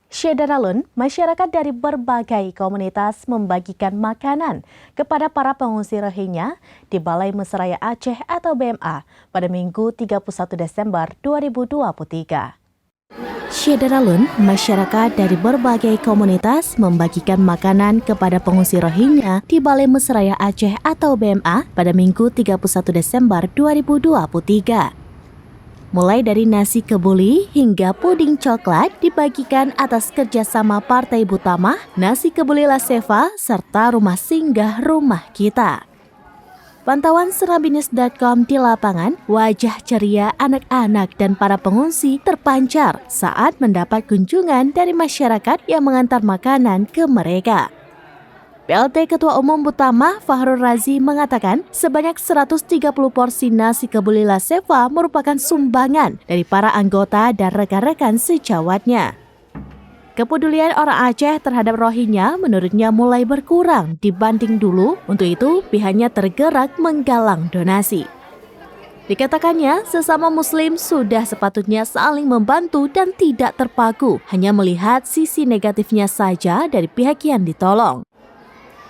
Syedaralun, masyarakat dari berbagai komunitas membagikan makanan kepada para pengungsi Rohingya di Balai Mesraya Aceh atau BMA pada Minggu 31 Desember 2023. Syedaralun, masyarakat dari berbagai komunitas membagikan makanan kepada pengungsi Rohingya di Balai Mesraya Aceh atau BMA pada Minggu 31 Desember 2023. Mulai dari nasi kebuli hingga puding coklat dibagikan atas kerjasama Partai Butama, Nasi Kebuli Laseva, serta Rumah Singgah Rumah Kita. Pantauan Serambinews.com di lapangan, wajah ceria anak-anak dan para pengungsi terpancar saat mendapat kunjungan dari masyarakat yang mengantar makanan ke mereka. PLT Ketua Umum Butama Fahrul Razi mengatakan sebanyak 130 porsi nasi kebuli Laseva merupakan sumbangan dari para anggota dan rekan-rekan sejawatnya. Kepedulian orang Aceh terhadap Rohingya menurutnya mulai berkurang dibanding dulu, untuk itu pihaknya tergerak menggalang donasi. Dikatakannya, sesama Muslim sudah sepatutnya saling membantu dan tidak terpaku, hanya melihat sisi negatifnya saja dari pihak yang ditolong.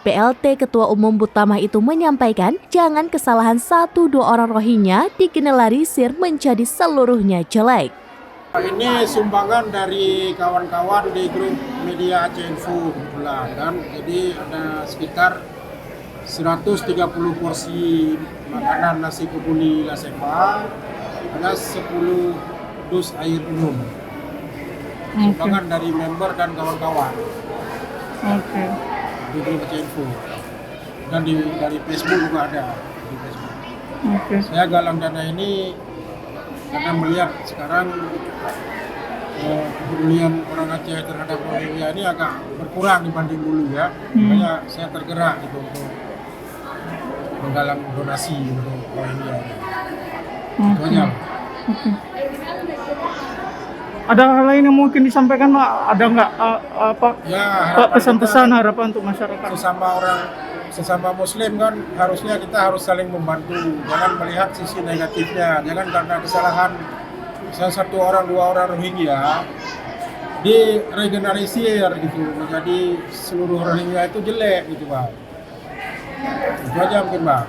PLT Ketua Umum Butama itu menyampaikan jangan kesalahan 1-2 orang Rohingya digeneralisir menjadi seluruhnya jelek. Ini sumbangan dari kawan-kawan di grup media Aceh Info kebetulan kan. Jadi ada sekitar 130 porsi makanan nasi kebuli Laseva, ada 10 dus air minum. Sumbangan dari member dan kawan-kawan. Di grup Aceh Info. Dan dari Facebook juga ada di Facebook. Saya galang dana ini karena melihat sekarang kepedulian orang Aceh terhadap Rohingya ini agak berkurang dibanding dulu ya. Makanya saya tergerak gitu untuk menggalang donasi untuk Rohingya. Itu aja. Ada hal lain yang mungkin disampaikan, Pak? Ada nggak pesan-pesan harapan untuk masyarakat? Sesama Muslim kan harusnya kita harus saling membantu. Jangan melihat sisi negatifnya. Jangan karena kesalahan salah 1 orang 2 orang Rohingya diregeneralisir gitu menjadi seluruh Rohingya itu jelek gitu, Pak. Itu aja mungkin, Pak.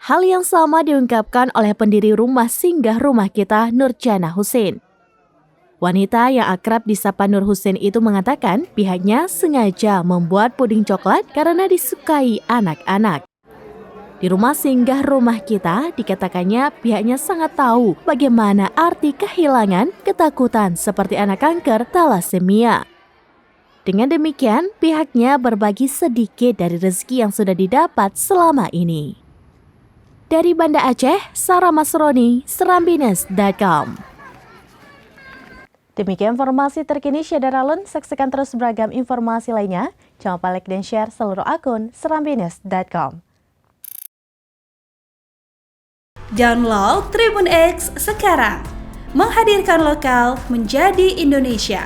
Hal yang sama diungkapkan oleh pendiri Rumah Singgah Rumah Kita Nurjana Husin. Wanita yang akrab disapa Nur Husin itu mengatakan pihaknya sengaja membuat puding coklat karena disukai anak-anak. Di Rumah Singgah Rumah Kita dikatakannya pihaknya sangat tahu bagaimana arti kehilangan, ketakutan seperti anak kanker, thalassemia. Dengan demikian, pihaknya berbagi sedikit dari rezeki yang sudah didapat selama ini. Dari Banda Aceh, Sarah Masroni, Serambinews.com. Demikian informasi terkini Syedaralun. Saksikan terus beragam informasi lainnya. Jangan lupa like dan share seluruh akun Serambinews.com. Download Tribun X sekarang. Menghadirkan lokal menjadi Indonesia.